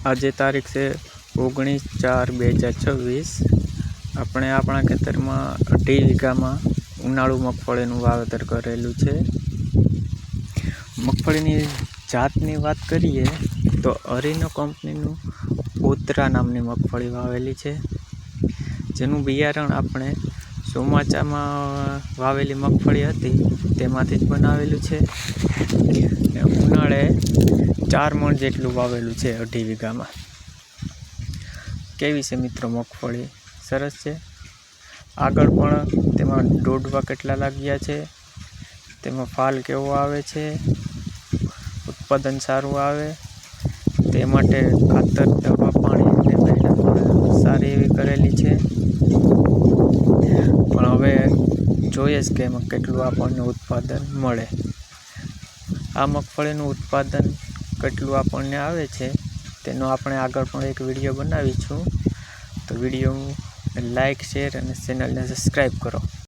આજે તારીખ છે 19/4/2026। આપણે આપણા ખેતરમાં 2.5 વીઘામાં ઉનાળુ મગફળીનું વાવેતર કરેલું છે। મગફળીની જાતની વાત કરીએ તો અરીનો કંપનીનું ઉત્તરા નામની મગફળી વાવેલી છે, જેનું બિયારણ આપણે ચોમાસામાં વાવેલી મગફળી હતી તેમાંથી જ બનાવેલું છે। ઉનાળે 4 મણ જેટલું વાવેલું છે 2.5 વીઘામાં। કેવી છે મિત્રો મગફળી? સરસ છે। આગળ પણ તેમાં દોડવા કેટલા લાગ્યા છે, તેમાં ફાલ કેવો આવે છે, ઉત્પાદન સારું આવે તે માટે ખાતર, દવા, પાણી અને મહેનત પણ સારી એવી કરેલી છે। પણ હવે જોઈએ જ કે એમાં કેટલું આપણને ઉત્પાદન મળે। આ મગફળીનું ઉત્પાદન કેટલું આપણને આવે છે તેનો આપણે આગળ પણ એક વિડીયો બનાવીશું, તો વિડીયો લાઈક, શેર અને ચેનલને સબસ્ક્રાઈબ કરો।